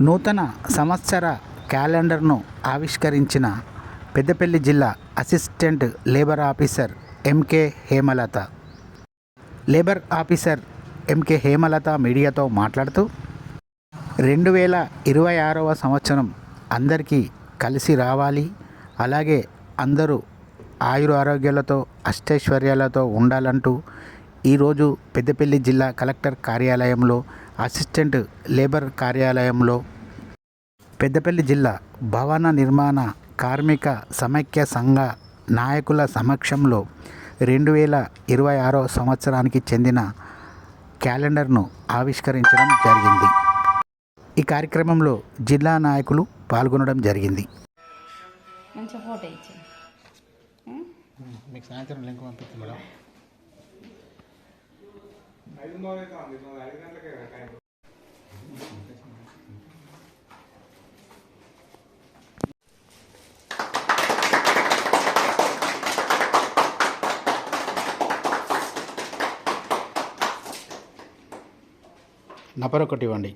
నూతన సంవత్సర క్యాలెండర్ను ఆవిష్కరించిన పెద్దపల్లి జిల్లా assistant labour officer M K Hemalatha. Labour officer M K Hemalatha మీడియాతో మాట్లాడుతూ 2026వ సంవత్సరం అందరికీ కలిసి రావాలి, అలాగే అందరూ ఆయుర ఆరోగ్యాలతో అష్టైశ్వర్యాలతో ఉండాలంటూ ఈరోజు పెద్దపల్లి జిల్లా కలెక్టర్ కార్యాలయంలో, అసిస్టెంట్ లేబర్ కార్యాలయంలో పెద్దపల్లి జిల్లా భవన నిర్మాణ కార్మిక సమైక్య సంఘ నాయకుల సమక్షంలో 2026వ సంవత్సరానికి చెందిన క్యాలెండర్ను ఆవిష్కరించడం జరిగింది. ఈ కార్యక్రమంలో జిల్లా నాయకులు పాల్గొనడం జరిగింది. మీకు సాయంత్రం లింక్ పంపిస్తాం మేడం. నపరొకటి ఇవ్వండి.